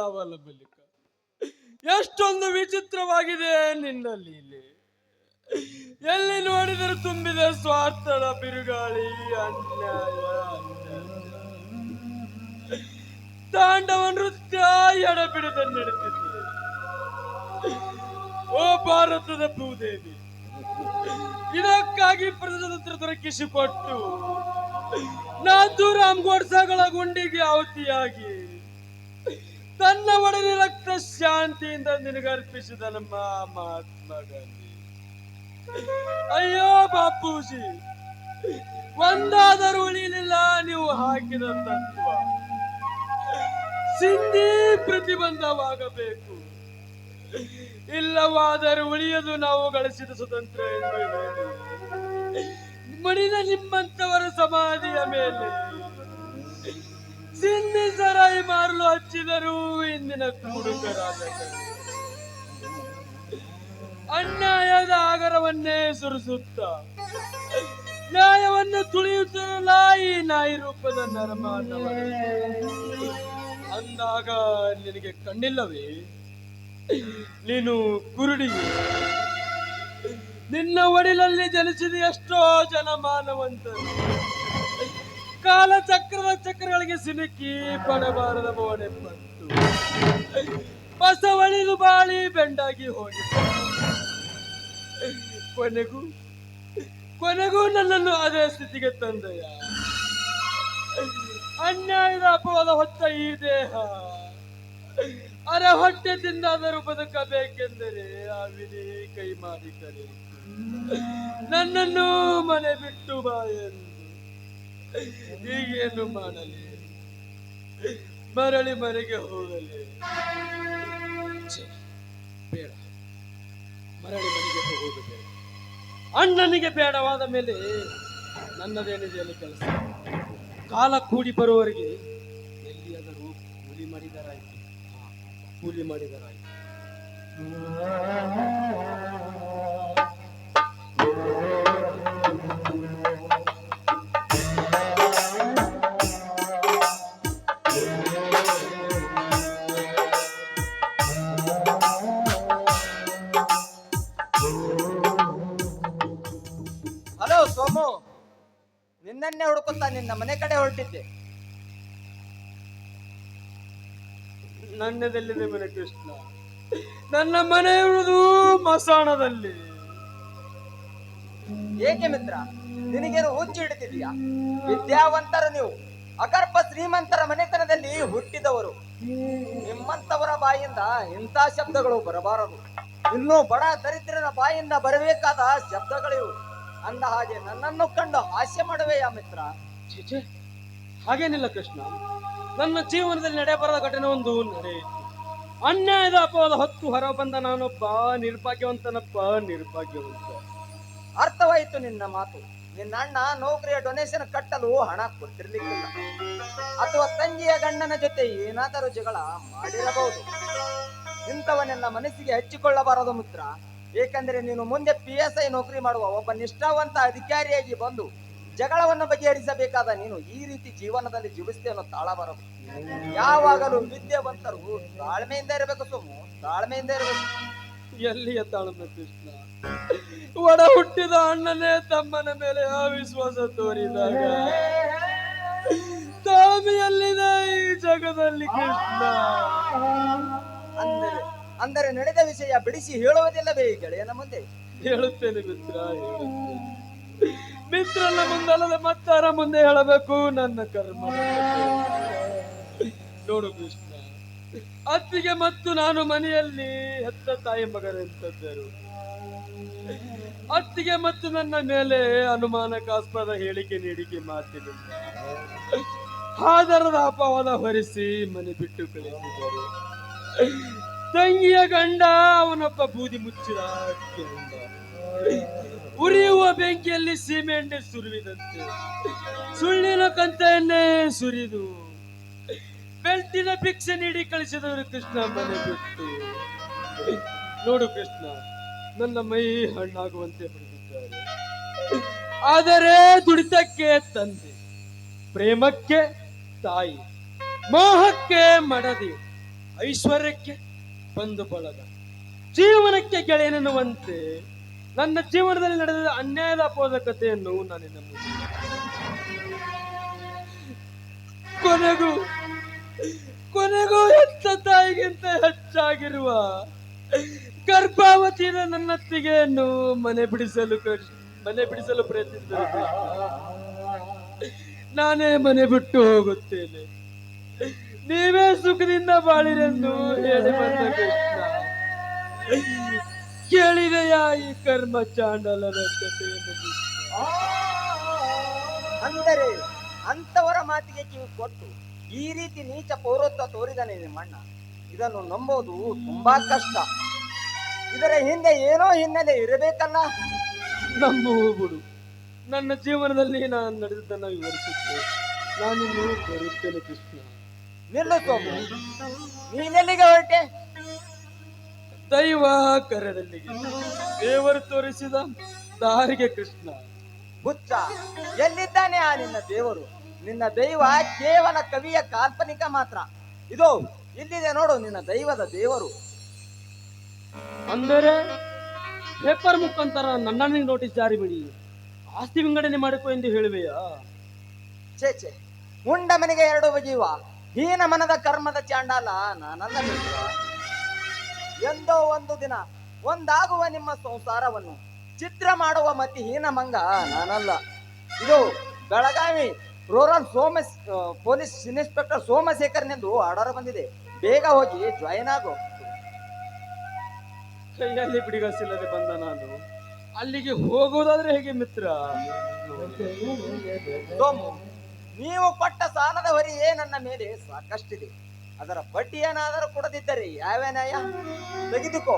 ದಾವಲ ಬಲಿಕ. ಎಷ್ಟೊಂದು ವಿಚಿತ್ರವಾಗಿದೆ ನಿನ್ನ ಲೀಲೆ. ಎಲ್ಲಿ ನೋಡಿದರೂ ತುಂಬಿದ ಸ್ವಾರ್ಥದ ಬಿರುಗಾಳಿ, ಅನ್ಯಾಯ, ತಾಂಡವ ನೃತ್ಯ ಎಡಬಿಡದ ನಡೆದಿದೆ. ಓ ಭಾರತದ ಭೂದೇವಿ, ಇದಕ್ಕಾಗಿ ಪ್ರಜಾತಂತ್ರ ದೊರಕಿಸಿಕೊಟ್ಟು ನಾಥೂರಾಮ್ ಗೋಡ್ಸೆಗಳ ಗುಂಡಿಗೆ ಆಹುತಿಯಾಗಿ ತನ್ನ ಒಡನೆ ರಕ್ತ ಶಾಂತಿಯಿಂದ ನಿನಗರ್ಪಿಸಿದ ನಮ್ಮ ಮಹಾತ್ಮ ಗಾಂಧಿ. ಅಯ್ಯೋ ಬಾಪೂಜಿ, ಒಂದಾದರೂ ಉಳಿಲಿಲ್ಲ ನೀವು ಹಾಕಿದ ತತ್ವ. ಸಿಂಧಿ ಪ್ರತಿಬಂಧವಾಗಬೇಕು, ಇಲ್ಲವಾದರೂ ಉಳಿಯದು ನಾವು ಗಳಿಸಿದ ಸ್ವತಂತ್ರ ಎಂದು ಹೇಳಿ ಮಡಿದ ನಿಮ್ಮಂತವರ ಸಮಾಧಿಯ ಮೇಲೆ ಸಿಂಧಿ ಸರಾಯಿ ಮಾರಲು ಹಚ್ಚಿದರು ಇಂದಿನ ಕುಡುಕರಾದ ಅನ್ಯಾಯದ ಆಗರವನ್ನೇ ಸುರಿಸುತ್ತ ನ್ಯಾಯವನ್ನು ತುಳಿಯುತ್ತಿರಲ್ಲ ಈ ನಾಯಿ ರೂಪದ ನರಮಾನವ. ಅಂದಾಗ ನಿನಗೆ ಕಣ್ಣಿಲ್ಲವೇ? ನೀನು ಕುರುಡಿಗೆ. ನಿನ್ನ ಒಡಿಲಲ್ಲಿ ಜನಿಸಿದ ಎಷ್ಟೋ ಜನ ಮಾನವಂತರು ಕಾಲ ಚಕ್ರಗಳಿಗೆ ಸಿಲುಕಿ ಪಡಬಾರದ ಬೋಡೆ ಪಟ್ಟು ಬಸವಳಿದು ಬಾಳಿ ಬೆಂಡಾಗಿ ಹೋಗಿ ಕೊನೆಗೂ ನನ್ನನ್ನು ಅದೇ ಸ್ಥಿತಿಗೆ ತಂದೆಯ. ಅನ್ಯಾಯದ ಅಪವಾದ ಹೊತ್ತ ಈ ದೇಹ ಅರೆ ಹೊಟ್ಟೆ ತಿಂದಾದರೂ ಬದುಕಬೇಕೆಂದರೆ ಆ ವಿಧಿ ಕೈ ಮಾಡಿ ಕರೆ ನನ್ನನ್ನು ಮನೆ ಬಿಟ್ಟು ಬಾ ಎಂದು. ಹೀಗೇನು ಮಾಡಲಿ? ಮರಳಿ ಮನೆಗೆ ಹೋಗಲಿ? ಬೇಡ, ಮರಳಿ ಮನೆಗೆ ಹೋಗುವುದು ಬೇಡ. ಅಣ್ಣನಿಗೆ ಬೇಡವಾದ ಮೇಲೆ ನನ್ನದೇನಿದೆ ಅಲ್ಲಿ ಕೆಲಸ. ಕಾಲ ಕೂಡಿ ಬರುವವರೆಗೆ ಎಲ್ಲಿಯಾದರೂ ಕೂಲಿ ಮಾಡಿದರಾಯ್ತು. ಹಲೋ ಸೋಮು, ನಿನ್ನನ್ನೇ ಹುಡುಕುತ್ತಾ ನಿನ್ನ ಮನೆ ಕಡೆ ಹೊರಟಿದ್ದೆ. ನನ್ನದೆಲ್ಲಿದೆ ಮನೆ ಕೃಷ್ಣ? ನನ್ನ ಮನೆ ಇರುವುದು ಮಸಾಣದಲ್ಲಿ. ಏಕೆ ಮಿತ್ರ, ನಿನಗೇನು ಹುಚ್ಚು ಹಿಡಿದಿದೆಯಾ? ವಿದ್ಯಾವಂತರು ನೀವು, ಅಗರ್ಭ ಶ್ರೀಮಂತರ ಮನೆತನದಲ್ಲಿ ಹುಟ್ಟಿದವರು. ನಿಮ್ಮಂತವರ ಬಾಯಿಂದ ಇಂಥ ಶಬ್ದಗಳು ಬರಬಾರದು. ಇನ್ನೂ ಬಡ ದರಿದ್ರರ ಬಾಯಿಂದ ಬರಬೇಕಾದ ಶಬ್ದಗಳಿವು. ಅಂದ ಹಾಗೆ ನನ್ನನ್ನು ಕಂಡು ಹಾಸ್ಯ ಮಾಡುವೆಯಾ ಮಿತ್ರ? ಛೇ, ಹಾಗೇನಿಲ್ಲ ಕೃಷ್ಣ. ನನ್ನ ಜೀವನದಲ್ಲಿ ನಡೆಯಬಾರದ ಘಟನೆ ಒಂದು ನಡೆಯಿತು. ಅನ್ಯಾಯದ ಅಪವಾದ ಹೊತ್ತು ಹೊರ ಬಂದ ನಾನೊಬ್ಬ ನಿರ್ಭಾಗ್ಯವಂತ. ಅರ್ಥವಾಯಿತು ನಿನ್ನ ಮಾತು. ನಿನ್ನ ಅಣ್ಣ ನೌಕರಿಯ ಡೊನೇಷನ್ ಕಟ್ಟಲು ಹಣ ಕೊಟ್ಟಿರ್ಲಿಕ್ಕಿಲ್ಲ, ಅಥವಾ ತಂಗಿಯ ಗಂಡನ ಜೊತೆ ಏನಾದರೂ ಜಗಳ ಮಾಡಿರಬಹುದು. ಇಂಥವನ್ನೆಲ್ಲ ಮನಸ್ಸಿಗೆ ಹಚ್ಚಿಕೊಳ್ಳಬಾರದು ಮಿತ್ರ. ಏಕೆಂದರೆ ನೀನು ಮುಂದೆ PSI ನೌಕರಿ ಮಾಡುವ ಒಬ್ಬ ನಿಷ್ಠಾವಂತ ಅಧಿಕಾರಿಯಾಗಿ ಬಂದು ಜಗಳವನ್ನು ಬಗೆಹರಿಸಬೇಕಾದ ನೀನು ಈ ರೀತಿ ಜೀವನದಲ್ಲಿ ಜೀವಿಸ್ತೇನೋ ತಾಳಬಾರದು. ಯಾವಾಗಲೂ ವಿದ್ಯಾವಂತರು ತಾಳ್ಮೆಯಿಂದ ಇರಬೇಕು ಸೋಮು, ತಾಳ್ಮೆಯಿಂದ ಇರಬೇಕು. ಎಲ್ಲಿಯ ತಾಳ್ಮೆ ಕೃಷ್ಣ? ಒಡ ಹುಟ್ಟಿದ ಅಣ್ಣನೇ ತಮ್ಮನ ಮೇಲೆ ಅವಿಶ್ವಾಸ ತೋರಿದಾಗ ತಾಳ್ಮೆಯಲ್ಲಿದೆ ಈ ಜಗದಲ್ಲಿ ಕೃಷ್ಣ. ಅಂದರೆ ನಡೆದ ವಿಷಯ ಬಿಡಿಸಿ ಹೇಳುವುದಿಲ್ಲವೇ ಗೆಳೆಯನ ಮುಂದೆ? ಹೇಳುತ್ತೇನೆ ಮಿತ್ರ, ಮಿತ್ರನ ಮುಂದಲ್ಲದೆ ಮತ್ತಾರ ಮುಂದೆ ಹೇಳಬೇಕು ನನ್ನ ಕರ್ಮ. ನೋಡು ಕೃಷ್ಣ, ಅತ್ತಿಗೆ ಮತ್ತು ನಾನು ಮನೆಯಲ್ಲಿ ಹೆತ್ತ ತಾಯಿ ಮಗನೆಂತದ್ದರು. ಅತ್ತಿಗೆ ಮತ್ತು ನನ್ನ ಮೇಲೆ ಅನುಮಾನಕಾಸ್ಪದ ಹೇಳಿಕೆ ನೀಡಿಕೆ ಮಾತಿನಿಂದ ಆಧಾರದ ಅಪವಾದ ಹೊರಿಸಿ ಮನೆ ಬಿಟ್ಟು ಕಳಿಸಿದರು. ತಂಗಿಯ ಗಂಡ ಅವನೊಬ್ಬ ಬೂದಿ ಮುಚ್ಚಿದ ಕೆಂಡ. ಉರಿಯುವ ಬೆಂಕಿಯಲ್ಲಿ ಸೀಮೆ ಎಣ್ಣೆ ಸುರಿವಿದಂತೆ ಸುಳ್ಳಿನ ಕಂತೆಯನ್ನೇ ಸುರಿದು ಬೆಲ್ಟಿನ ಭಿಕ್ಷೆ ನೀಡಿ ಕಳಿಸಿದವರು ಕೃಷ್ಣ ಮನೆ ಬಿಟ್ಟು. ನೋಡು ಕೃಷ್ಣ, ನನ್ನ ಮೈ ಹಣ್ಣಾಗುವಂತೆ ಬರೆದಿದ್ದಾರೆ. ಆದರೆ ದುಡಿತಕ್ಕೆ ತಂದೆ, ಪ್ರೇಮಕ್ಕೆ ತಾಯಿ, ಮೋಹಕ್ಕೆ ಮಡದಿ, ಐಶ್ವರ್ಯಕ್ಕೆ ಬಂಧು ಬಳಗ, ಜೀವನಕ್ಕೆ ಗೆಳೆಯನೆನ್ನುವಂತೆ ನನ್ನ ಜೀವನದಲ್ಲಿ ನಡೆದ ಅನ್ಯಾಯದ ಅಪೋದಕತೆಯನ್ನು ನಾನು ನಂಬುತ್ತೇನೆ. ಕೊನೆಗೂ ಕೊನೆಗೂ ಹೆತ್ತ ತಾಯಿಗಿಂತ ಹೆಚ್ಚಾಗಿರುವ ಗರ್ಭಾವತಿಯ ನನ್ನತ್ತಿಗೆಯನ್ನು ಮನೆ ಬಿಡಿಸಲು ಪ್ರಯತ್ನಿಸಿದರು. ನಾನೇ ಮನೆ ಬಿಟ್ಟು ಹೋಗುತ್ತೇನೆ, ನೀವೇ ಸುಖದಿಂದ ಬಾಳಿರೆಂದು ಹೇಳಿ ಬಂದ ಕೃಷ್ಣ. ಕೇಳಿದೆಯಾ ಈ ಕರ್ಮ ಚಾಂಡಲನ ಕಥೆಯನ್ನು? ಅಂದರೆ ಅಂತವರ ಮಾತಿಗೆ ಕಿವಿ ಕೊಟ್ಟು ಈ ರೀತಿ ನೀಚ ಪೌರತ್ವ ತೋರಿದನೆ ನಿಮ್ಮಣ್ಣ. ಇದನ್ನು ನಂಬೋದು ತುಂಬಾ ಕಷ್ಟ. ಇದರ ಹಿಂದೆ ಏನೋ ಹಿನ್ನೆಲೆ ಇರಬೇಕಲ್ಲ. ನಂಬುವು ಬಿಡು, ನನ್ನ ಜೀವನದಲ್ಲಿ ನಾನು ನಡೆದದ್ದನ್ನು ವಿವರಿಸುತ್ತೆ. ನಾನಿನ್ನು ಬರುತ್ತೇನೆ ಕೃಷ್ಣ. ನಿಲ್ಲು ಸೋಮು, ನೀನೆಲ್ಲಿಗೆ ಹೊರಟೆ? ದೈವ ಕರೆದಲ್ಲಿಗೆ, ದೇವರು ತೋರಿಸಿದ ದಾರಿಗೆ ಕೃಷ್ಣ. ಹುಚ್ಚ, ಎಲ್ಲಿದ್ದಾನೆ ಆ ನಿನ್ನ ದೇವರು? ನಿನ್ನ ದೈವ ಕೇವಲ ಕವಿಯ ಕಾಲ್ಪನಿಕ ಮಾತ್ರ. ಇದು ಇಲ್ಲಿದೆ ನೋಡು ನಿನ್ನ ದೈವದ ದೇವರು. ಅಂದರೆ ಪೇಪರ್ ಮುಖಾಂತರ ನನ್ನನ್ನು ನೋಟಿಸ್ ಜಾರಿ ಬಿಡಿ, ಆಸ್ತಿ ವಿಂಗಡಣೆ ಮಾಡಿಕೊ ಎಂದು ಹೇಳುವೆಯಾ? ಛೇ, ಮುಂಡ ಮನೆಗೆ ಎರಡು ಬಗೆಯುವ ಹೀನ ಮನದ ಕರ್ಮದ ಚಾಂಡಾಲ ನಾನಲ್ಲ ಮಿತ್ರ. ಎಂದೋ ಒಂದು ದಿನ ಒಂದಾಗುವ ನಿಮ್ಮ ಸಂಸಾರವನ್ನು ಚಿತ್ರ ಮಾಡುವ ಮತಿ ಹೀನ ಮಂಗ ನಾನಲ್ಲ. ಇದು ಬೆಳಗಾವಿ ರೂರಲ್ ಪೊಲೀಸ್ ಇನ್ಸ್ಪೆಕ್ಟರ್ ಸೋಮಶೇಖರ್ನೆಂದು ಆರ್ಡರ್ ಬಂದಿದೆ. ಬೇಗ ಹೋಗಿ ಜಾಯಿನ್ ಆಗು. ಕೈಯಲ್ಲಿ ಬಿಡಿಗಸಿಲ್ಲದೆ ಬಂದ ನಾನು ಅಲ್ಲಿಗೆ ಹೋಗುವುದಾದ್ರೆ ಹೇಗೆ ಮಿತ್ರ? ಸೋಮು, ನೀವು ಕೊಟ್ಟ ಸಾಲದ ಹೊರೆಯೇ ನನ್ನ ಮೇಲೆ ಸಾಕಷ್ಟಿದೆ. ಅದರ ಬಡ್ಡಿ ಏನಾದರೂ ಕೊಡದಿದ್ದರೆ ಯಾವ ನ್ಯಾಯ? ತೆಗೆದುಕೋ,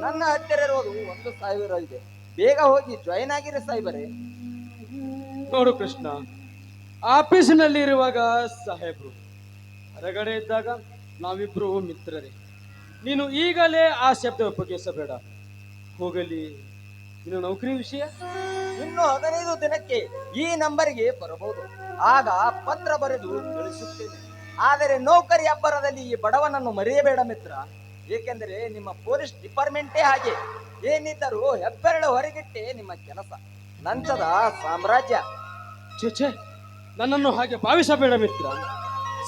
ನನ್ನ ಹತ್ತಿರ ಇರೋದು 1,000 ಇದೆ. ಬೇಗ ಹೋಗಿ ಜಾಯಿನ್ ಆಗಿರಿ ಸಾಯ್ಬರೇ. ನೋಡು ಕೃಷ್ಣ, ಆಫೀಸಿನಲ್ಲಿ ಇರುವಾಗ ಸಾಹೇಬ್ರು, ಹೊರಗಡೆ ಇದ್ದಾಗ ನಾವಿಬ್ರು ಮಿತ್ರರೇ. ನೀನು ಈಗಲೇ ಆ ಶಬ್ದ ಉಪಯೋಗಿಸಬೇಡ. ಹೋಗಲಿ, ಇನ್ನು ನೌಕರಿ ವಿಷಯ ಇನ್ನು 15 ದಿನಕ್ಕೆ ಈ ನಂಬರಿಗೆ ಬರಬಹುದು. ಆಗ ಪತ್ರ ಬರೆದು ತಿಳಿಸುತ್ತೇನೆ. ಆದರೆ ನೌಕರಿ ಅಬ್ಬರದಲ್ಲಿ ಈ ಬಡವನನ್ನು ಮರೆಯಬೇಡ ಮಿತ್ರ. ಏಕೆಂದರೆ ನಿಮ್ಮ ಪೊಲೀಸ್ ಡಿಪಾರ್ಟ್ಮೆಂಟೇ ಹಾಗೆ. ಏನಿದ್ದರೂ ಹೆಬ್ಬೆರಳು ಹೊರಗಿಟ್ಟೆ ನಿಮ್ಮ ಕೆಲಸ. ಲಂಚದ ಸಾಮ್ರಾಜ್ಯ. ಛೇ, ನನ್ನನ್ನು ಹಾಗೆ ಭಾವಿಸಬೇಡ ಮಿತ್ರ.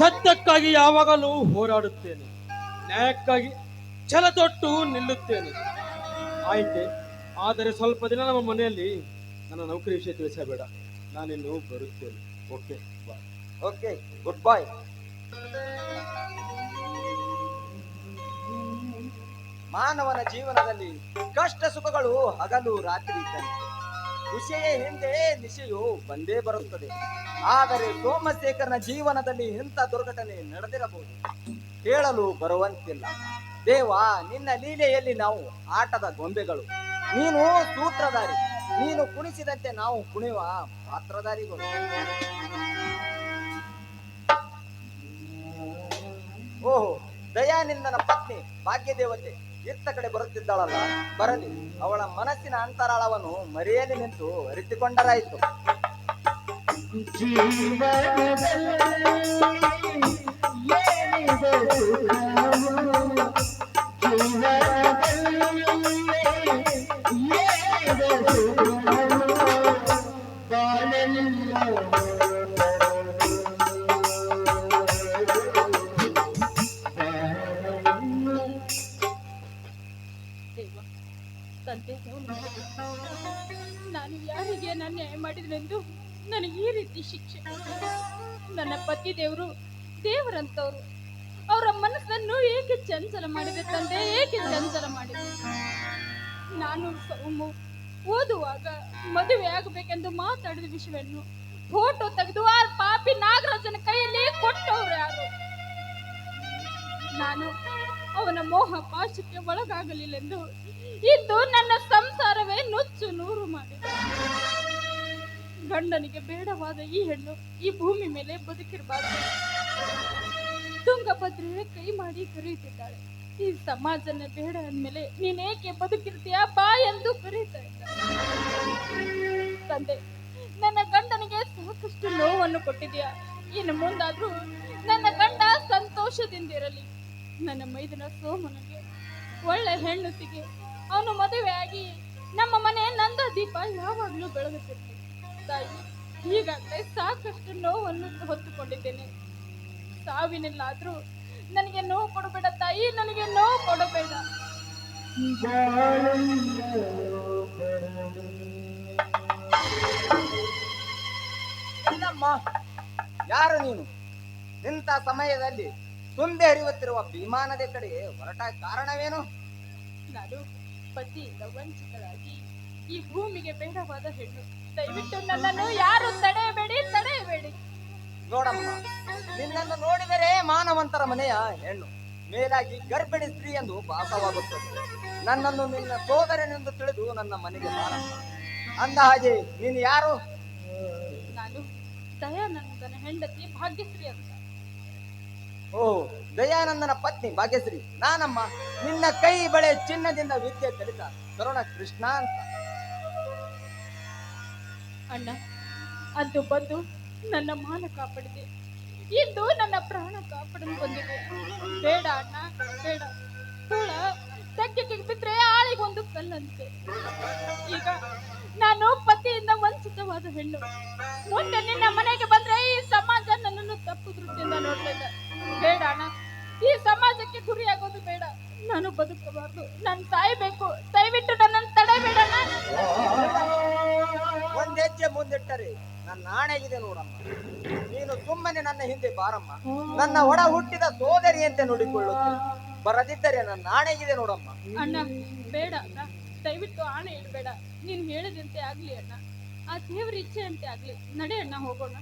ಸತ್ಯಕ್ಕಾಗಿ ಯಾವಾಗಲೂ ಹೋರಾಡುತ್ತೇನೆ, ನ್ಯಾಯಕ್ಕಾಗಿ ಛಲ ತೊಟ್ಟು ನಿಲ್ಲುತ್ತೇನೆ. ಆಯ್ತೆ, ಆದರೆ ಸ್ವಲ್ಪ ದಿನ ನಮ್ಮ ಮನೆಯಲ್ಲಿ ನನ್ನ ನೌಕರಿ ವಿಷಯ ತಿಳಿಸಬೇಡ. ನಾನಿನ್ನು ಬರುತ್ತೇನೆ. Okay bye. Okay, good bye. ಮಾನವನ ಜೀವನದಲ್ಲಿ ಕಷ್ಟ ಸುಖಗಳು ಹಗಲು ರಾತ್ರಿ ಇದ್ದಂತೆ. ಖುಷಿಯೇ ಹಿಂದೆ ನಿಶೆಯು ಬಂದೇ ಬರುತ್ತದೆ. ಆದರೆ ಸೋಮಶೇಖರನ ಜೀವನದಲ್ಲಿ ಇಂಥ ದುರ್ಘಟನೆ ನಡೆದಿರಬಹುದು, ಹೇಳಲು ಬರುವಂತಿಲ್ಲ. ದೇವ, ನಿನ್ನ ಲೀಲೆಯಲ್ಲಿ ನಾವು ಆಟದ ಗೊಂಬೆಗಳು. ನೀನು ಸೂತ್ರಧಾರಿ. ನೀನು ಕುಣಿಸಿದಂತೆ ನಾವು ಕುಣಿಯುವ ಪಾತ್ರಧಾರಿಗಳು. ಓಹೋ, ದಯಾನಂದನ ಪತ್ನಿ ಭಾಗ್ಯದೇವತೆ ಇತ್ತ ಕಡೆ ಬರುತ್ತಿದ್ದಾಳಲ್ಲ. ಬರಲಿ, ಅವಳ ಮನಸ್ಸಿನ ಅಂತರಾಳವನ್ನು ಮರೆಯಲಿ ನಿಂತು ಅರಿತುಕೊಂಡರಾಯಿತು. ನಾನು ಯಾರಿಗೆ ನಾನು ನ್ಯಾಯ ಮಾಡಿದ್ರೆಂದು ನನಗೆ ಈ ರೀತಿ ಶಿಕ್ಷೆ? ನನ್ನ ಪತಿ ದೇವರಂತವ್ರು. ಅವರ ಮನಸ್ಸನ್ನು ಏಕೆ ಚಂಚಲ ಮಾಡಿದೆ ತಂದೆ? ಏಕೆ ಚಂಚಲ ಮಾಡಿದೆ? ನಾನು ಓದುವಾಗ ಮದುವೆ ಆಗಬೇಕೆಂದು ಮಾತಾಡಿದ ವಿಷಯವನ್ನು ಫೋಟೋ ತೆಗೆದು ಆ ಪಾಪಿ ನಾಗರಾಜನ ಕೈಯಲ್ಲಿ ಕೊಟ್ಟವರು ಯಾರು? ನಾನು ಅವನ ಮೋಹ ಪಾಶಕ್ಕೆ ಒಳಗಾಗಲಿಲ್ಲೆಂದು ಇಂದು ನನ್ನ ಸಂಸಾರವೇ ನುಚ್ಚು ನೂರು ಮಾಡಿದೆ. ಗಂಡನಿಗೆ ಬೇಡವಾದ ಈ ಹೆಣ್ಣು ಈ ಭೂಮಿ ಮೇಲೆ ಬದುಕಿರಬಾರದು. ತುಂಗಭದ್ರೆ ಕೈ ಮಾಡಿ ಕರೆಯುತ್ತಿದ್ದಾಳೆ. ಈ ಸಮಾಜನ ಬೇಡ ಅಂದ್ಮೇಲೆ ನೀನೇಕೆ ಬದುಕಿರ್ತೀಯ ಬಾ ಎಂದು ಕರೀತಾ ಇದ್ದಾಳೆ. ತಂದೆ, ನನ್ನ ಗಂಡನಿಗೆ ಸಾಕಷ್ಟು ನೋವನ್ನು ಕೊಟ್ಟಿದ್ಯಾ. ಇನ್ನು ಮುಂದಾದ್ರೂ ನನ್ನ ಗಂಡ ಸಂತೋಷದಿಂದಿರಲಿ. ನನ್ನ ಮೈದನ ಸೋಮನಿಗೆ ಒಳ್ಳೆ ಹೆಣ್ಣು ಸಿಗಿ ಅವನು ಮದುವೆ ಆಗಿ ನಮ್ಮ ಮನೆ ನಂದ ದೀಪ ಯಾವಾಗಲೂ ಬೆಳಗುತ್ತಿತ್ತು. ತಾಯಿ, ಈಗಾಗಲೇ ಸಾಕಷ್ಟು ನೋವನ್ನು ಹೊತ್ತುಕೊಂಡಿದ್ದೇನೆ. ಸಾವಿನಲ್ಲಾದ್ರೂ ನನಗೆ ನೋವು ಕೊಡಬೇಡ ತಾಯಿ, ನನಗೆ ನೋವು ಕೊಡಬೇಡ. ಇಲ್ಲಮ್ಮ, ಯಾರು ನೀನು? ಇಂಥ ಸಮಯದಲ್ಲಿ ತುಂಬಿ ಹರಿಯುತ್ತಿರುವ ವಿಮಾನದ ಕಡೆಗೆ ಹೊರಟ ಕಾರಣವೇನು? ನಾನು ಪತಿಯಿಂದ ವಂಚಿತರಾಗಿ ಈ ಭೂಮಿಗೆ ಬೇಡವಾದ ಹೆಣ್ಣು. ದಯವಿಟ್ಟು ನನ್ನನ್ನು ಯಾರು ತಡೆಯಬೇಡಿ. ನೋಡಮ್ಮ, ನಿನ್ನನ್ನು ನೋಡಿದರೆ ಮಾನವಂತರ ಮನೆಯ ಹೆಣ್ಣು, ಮೇಲಾಗಿ ಗರ್ಭಿಣಿ ಸ್ತ್ರೀ ಎಂದು ಭಾಸವಾಗುತ್ತದೆ. ನನ್ನನ್ನು ನಿನ್ನ ಸೋದರನೆಂದು ತಿಳಿದು ನನ್ನ ಮನೆಗೆ ಬಾರಮ್ಮ. ಅಂದ ಹಾಗೆ ನೀನು ಯಾರು? ನಾನು ದಯಾನಂದನ ಹೆಂಡತಿ ಭಾಗ್ಯಶ್ರೀ ಅಂತ. ಓ, ದಯಾನಂದನ ಪತ್ನಿ ಭಾಗ್ಯಶ್ರೀ. ನಾನಮ್ಮ, ನಿನ್ನ ಕೈ ಬಳೆ ಚಿನ್ನದಿಂದ ವಿದ್ಯೆ ಕಲಿತ ಕರುಣ ಕೃಷ್ಣ ಅಂತ. ಅಣ್ಣ, ಅದು ಬಂದು ನನ್ನ ಮಾನ ಕಾಪಾಡಿದೆ, ಇಂದು ನನ್ನ ಪ್ರಾಣ ಕಾಪಾಡಲು ಬಂದಿದೆ. ಬೇಡ ಅಣ್ಣ, ಬೇಡ. ತೋಳ ತೆಕ್ಕೆಗೆ ಬಿದ್ರೆ ಆಳಿಗೊಂದು ಕಲ್ಲಂತೆ. ಈಗ ನಾನು ಪತಿಯಿಂದ ವಂಚಿತವಾದ ಹೆಣ್ಣು. ಮುಂದೆ ನಿನ್ನ ಮನೆಗೆ ಬಂದ್ರೆ ಈ ಸಮಾಜ ನನ್ನನ್ನು ತಪ್ಪು ದೃಷ್ಟಿಯಿಂದ ನೋಡ್ಲಿಲ್ಲ. ಬೇಡ ಅಣ್ಣ, ಈ ಸಮಾಜಕ್ಕೆ ಗುರಿಯಾಗೋದು ಬೇಡ. ನಾನು ಬದುಕಬಾರ್ದು, ನಾನು ಸಾಯ್ಬೇಕು. ದಯವಿಟ್ಟು ನನ್ನನ್ನು ತಡೆಬೇಡ. ಒಂದ್ ಹೆಜ್ಜೆ ಮುಂದಿಟ್ಟರೆ ನನ್ನ ನಾಣೆಗಿದೆ ನೋಡಮ್ಮ. ನೀನು ಸುಮ್ಮನೆ ನನ್ನ ಹಿಂದೆ ಬಾರಮ್ಮ. ನನ್ನ ಒಡ ಹುಟ್ಟಿದ ಸೋದರಿಯಂತೆ ನೋಡಿಕೊಳ್ಳುತ್ತೇನೆ. ಬರದಿದ್ದರೆ ನನ್ನ ನಾಣೆಗಿದೆ ನೋಡಮ್ಮ. ಅಣ್ಣ, ಬೇಡ ಅಣ್ಣ, ದಯವಿಟ್ಟು ಆಣೆ ಇಡಬೇಡ. ನೀನು ಹೇಳಿದಂತೆ ಆಗ್ಲಿ ಅಣ್ಣ, ಆ ದೇವ್ರ ಇಚ್ಛೆ ಅಂತೆ ಆಗ್ಲಿ. ನಡೆ ಅಣ್ಣ, ಹೋಗೋಣ.